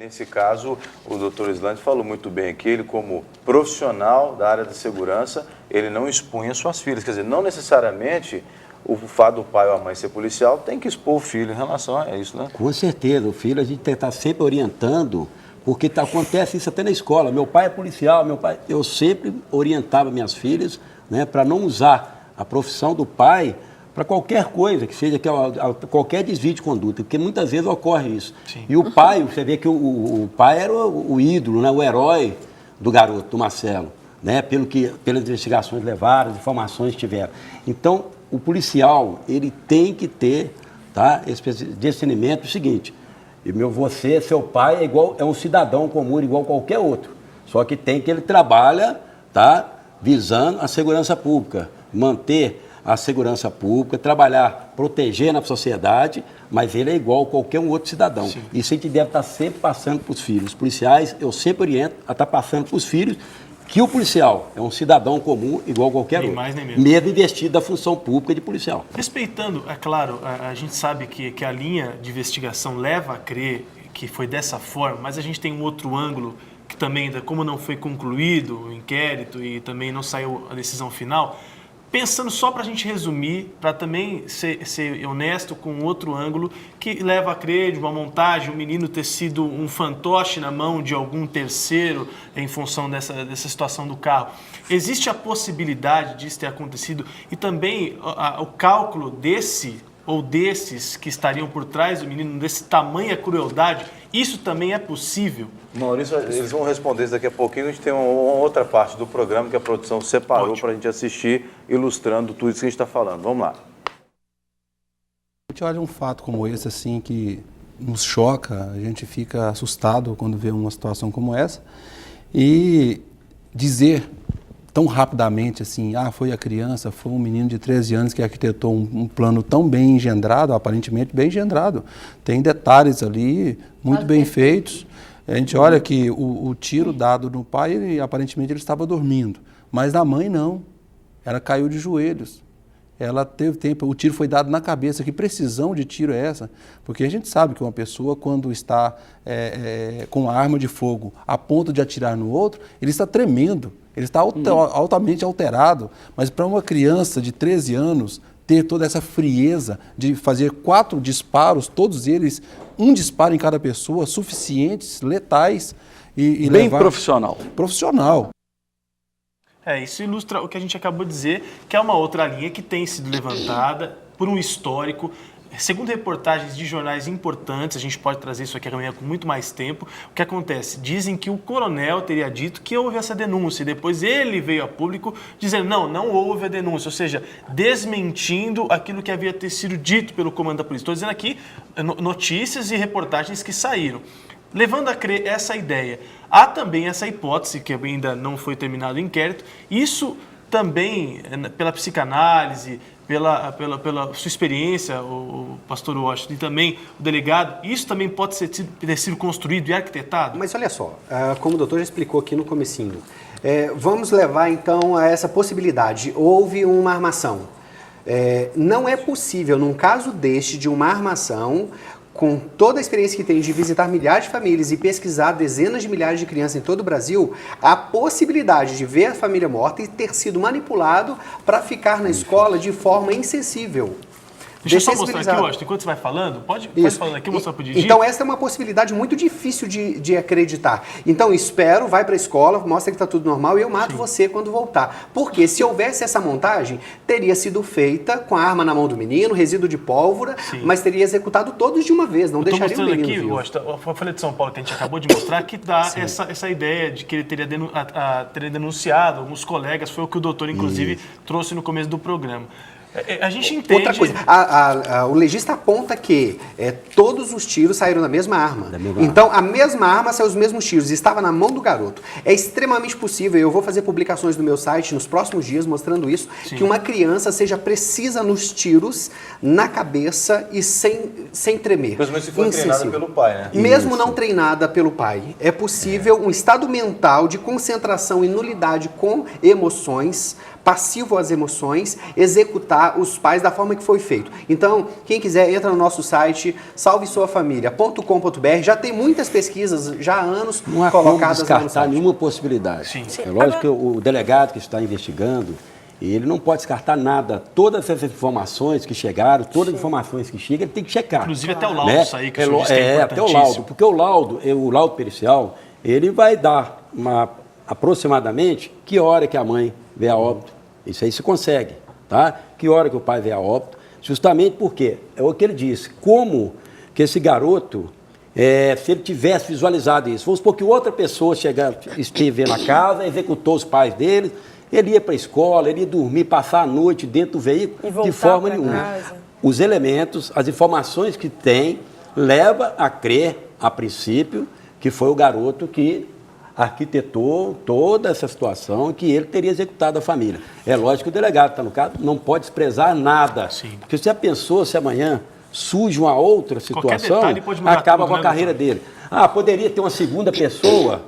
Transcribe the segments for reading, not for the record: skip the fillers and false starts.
Nesse caso, o doutor Islandi falou muito bem aqui, ele como profissional da área de segurança, ele não expunha suas filhas. Quer dizer, não necessariamente o fato do pai ou a mãe ser policial tem que expor o filho em relação a isso, né? Com certeza, o filho a gente tem que estar sempre orientando, porque acontece isso até na escola. Meu pai é policial, eu sempre orientava minhas filhas, né, para não usar a profissão do pai para qualquer coisa, que seja qualquer desvio de conduta, porque muitas vezes ocorre isso. Sim. E o pai, você vê que o pai era o ídolo, né, o herói do garoto, do Marcelo, né, pelas investigações levaram, as informações tiveram. Então, o policial, ele tem que ter, tá, esse discernimento, o seguinte, você, seu pai, é um cidadão comum, igual qualquer outro, só que ele trabalha, tá, visando a segurança pública, manter a segurança pública, trabalhar, proteger na sociedade, mas ele é igual a qualquer um outro cidadão. Sim. Isso a gente deve estar sempre passando para os filhos. Os policiais, eu sempre oriento a estar passando para os filhos que o policial é um cidadão comum, igual a qualquer outro. Mais nem menos. Mesmo investido da função pública de policial. Respeitando, é claro, a gente sabe que a linha de investigação leva a crer que foi dessa forma, mas a gente tem um outro ângulo que também, como não foi concluído o inquérito e também não saiu a decisão final. Pensando só para a gente resumir, para também ser honesto com outro ângulo, que leva a crer de uma montagem, o menino ter sido um fantoche na mão de algum terceiro em função dessa situação do carro. Existe a possibilidade disso ter acontecido e também o cálculo desse ou desses que estariam por trás do menino, desse tamanha crueldade, isso também é possível? Maurício, eles vão responder isso daqui a pouquinho. A gente tem uma outra parte do programa que a produção separou para a gente assistir, ilustrando tudo isso que a gente está falando. Vamos lá. A gente olha um fato como esse, assim, que nos choca, a gente fica assustado quando vê uma situação como essa. E dizer tão rapidamente assim, foi a criança, foi um menino de 13 anos que arquitetou um plano tão bem engendrado, aparentemente bem engendrado. Tem detalhes ali muito bem feitos. A gente olha que o tiro dado no pai, aparentemente ele estava dormindo, mas na mãe não. Ela caiu de joelhos. Ela teve tempo, o tiro foi dado na cabeça. Que precisão de tiro é essa? Porque a gente sabe que uma pessoa, quando está com a arma de fogo a ponto de atirar no outro, ele está tremendo, ele está altamente alterado. Mas para uma criança de 13 anos ter toda essa frieza de fazer 4 disparos, todos eles, um disparo em cada pessoa, suficientes, letais. E bem profissional. Profissional. Isso ilustra o que a gente acabou de dizer, que é uma outra linha que tem sido levantada por um histórico. Segundo reportagens de jornais importantes, a gente pode trazer isso aqui amanhã com muito mais tempo, o que acontece? Dizem que o coronel teria dito que houve essa denúncia, e depois ele veio a público dizendo não houve a denúncia, ou seja, desmentindo aquilo que havia ter sido dito pelo comando da polícia. Estou dizendo aqui notícias e reportagens que saíram. Levando a crer essa ideia, há também essa hipótese, que ainda não foi terminado o inquérito, isso também, pela psicanálise, pela sua experiência, o pastor Washington, e também o delegado, isso também pode ter sido construído e arquitetado? Mas olha só, como o doutor já explicou aqui no comecinho, vamos levar então a essa possibilidade. Houve uma armação. Não é possível, num caso deste, de uma armação, com toda a experiência que tem de visitar milhares de famílias e pesquisar dezenas de milhares de crianças em todo o Brasil, a possibilidade de ver a família morta e ter sido manipulado para ficar na escola de forma insensível. Deixa eu só mostrar aqui, Washington, enquanto você vai falando, pode falando aqui, mostrar para o Didi. Então, essa é uma possibilidade muito difícil de acreditar. Então, espero, vai para a escola, mostra que está tudo normal e eu mato você quando voltar. Porque se houvesse essa montagem, teria sido feita com a arma na mão do menino, resíduo de pólvora, mas teria executado todos de uma vez, não deixaria o menino vivo. Aqui, a Folha de São Paulo que a gente acabou de mostrar, que dá essa ideia de que ele teria denunciado alguns colegas, foi o que o doutor, inclusive, trouxe no começo do programa. A gente entende... Outra coisa, o legista aponta que todos os tiros saíram da mesma arma. Então, a mesma arma saiu os mesmos tiros, estava na mão do garoto. É extremamente possível, eu vou fazer publicações no meu site nos próximos dias mostrando isso, que uma criança seja precisa nos tiros, na cabeça e sem tremer. Mas se for treinada pelo pai, né? Mesmo não treinada pelo pai. É possível um estado mental de concentração e nulidade com emoções passivo às emoções, executar os pais da forma que foi feito. Então, quem quiser, entra no nosso site, salvesuafamilia.com.br. Já tem muitas pesquisas, já há anos, Não há como colocadas lá no descartar site. nenhuma possibilidade. Sim. É lógico que o delegado que está investigando, ele não pode descartar nada. Todas essas informações que chegaram, todas as informações que chegam, ele tem que checar. Inclusive até o laudo sair, que o senhor disse que até o laudo. Porque o laudo pericial, ele vai dar aproximadamente que hora que a mãe vê a óbito. Isso aí se consegue, tá? Que hora que o pai vê a óbito. Justamente porque, é o que ele disse, como que esse garoto, se ele tivesse visualizado isso, vamos supor que outra pessoa esteve na casa, executou os pais dele, ele ia para a escola, ele ia dormir, passar a noite dentro do veículo, de forma nenhuma. Casa. Os elementos, as informações que tem, leva a crer, a princípio, que foi o garoto que arquitetou toda essa situação, que ele teria executado a família. É lógico que o delegado está no caso, não pode desprezar nada. Sim. Porque você já pensou se amanhã surge uma outra situação, detalhe pode mudar acaba tudo, com a né, carreira doutor? dele. Poderia ter uma segunda pessoa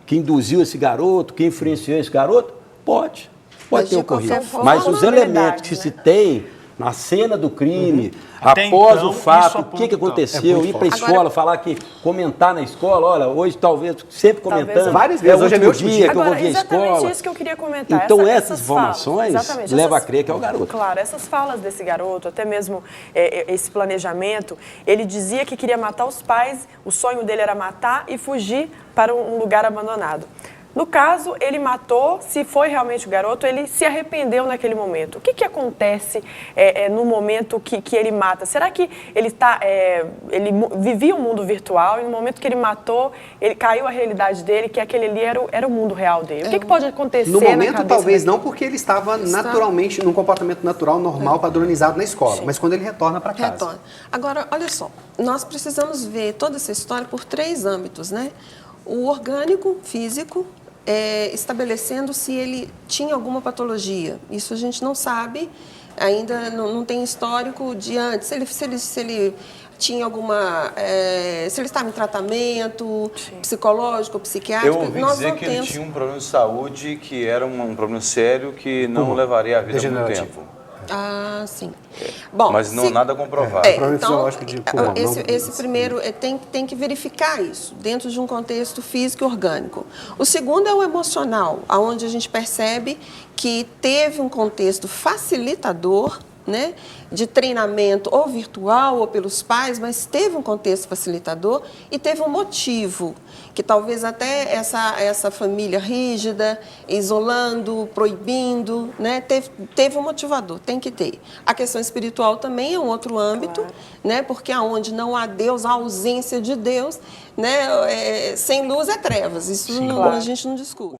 que induziu esse garoto, que influenciou esse garoto? Pode Mas ter de ocorrido. qualquer forma, Mas é os uma elementos verdade, que né? se tem na cena do crime, Até após então, o fato, isso o que aponta, aconteceu, ir para a forte. escola, falar que comentar na escola, olha, hoje talvez, sempre Talvez comentando, várias vezes, é o hoje é último meu dia que eu vou Agora, vir à exatamente escola. isso que eu queria comentar. Então essas falas, informações exatamente, levam a crer que é o garoto. Claro, essas falas desse garoto, até mesmo esse planejamento, ele dizia que queria matar os pais, o sonho dele era matar e fugir para um lugar abandonado. No caso, ele matou, se foi realmente o garoto, ele se arrependeu naquele momento. O que acontece no momento que ele mata? Será que ele vivia um mundo virtual e no momento que ele matou, ele caiu a realidade dele, que aquele ali era o mundo real dele? O que pode acontecer No na momento, cabeça talvez daquele? não, porque ele estava naturalmente num comportamento natural, normal, padronizado na escola. Sim. Mas quando ele retorna para casa. Retorna. Agora, olha só, nós precisamos ver toda essa história por 3 âmbitos, né? O orgânico, físico, estabelecendo se ele tinha alguma patologia. Isso a gente não sabe, ainda não tem histórico de antes. Se ele tinha alguma... se ele estava em tratamento psicológico, psiquiátrico, Eu ouvi nós dizer não que temos... ele tinha um problema de saúde que era um problema sério que não levaria a vida há muito Degenerativo. tempo. Ah, sim. Bom, Mas não nada comprovado. Problema então, fisiológico de pulmão, esse primeiro tem que verificar isso dentro de um contexto físico e orgânico. O segundo é o emocional, onde a gente percebe que teve um contexto facilitador, né, de treinamento ou virtual ou pelos pais, mas teve um contexto facilitador e teve um motivo, que talvez até essa família rígida, isolando, proibindo, né, teve um motivador, tem que ter. A questão espiritual também é um outro âmbito, né, porque aonde não há Deus, a ausência de Deus, né, sem luz é trevas, isso a gente não discute.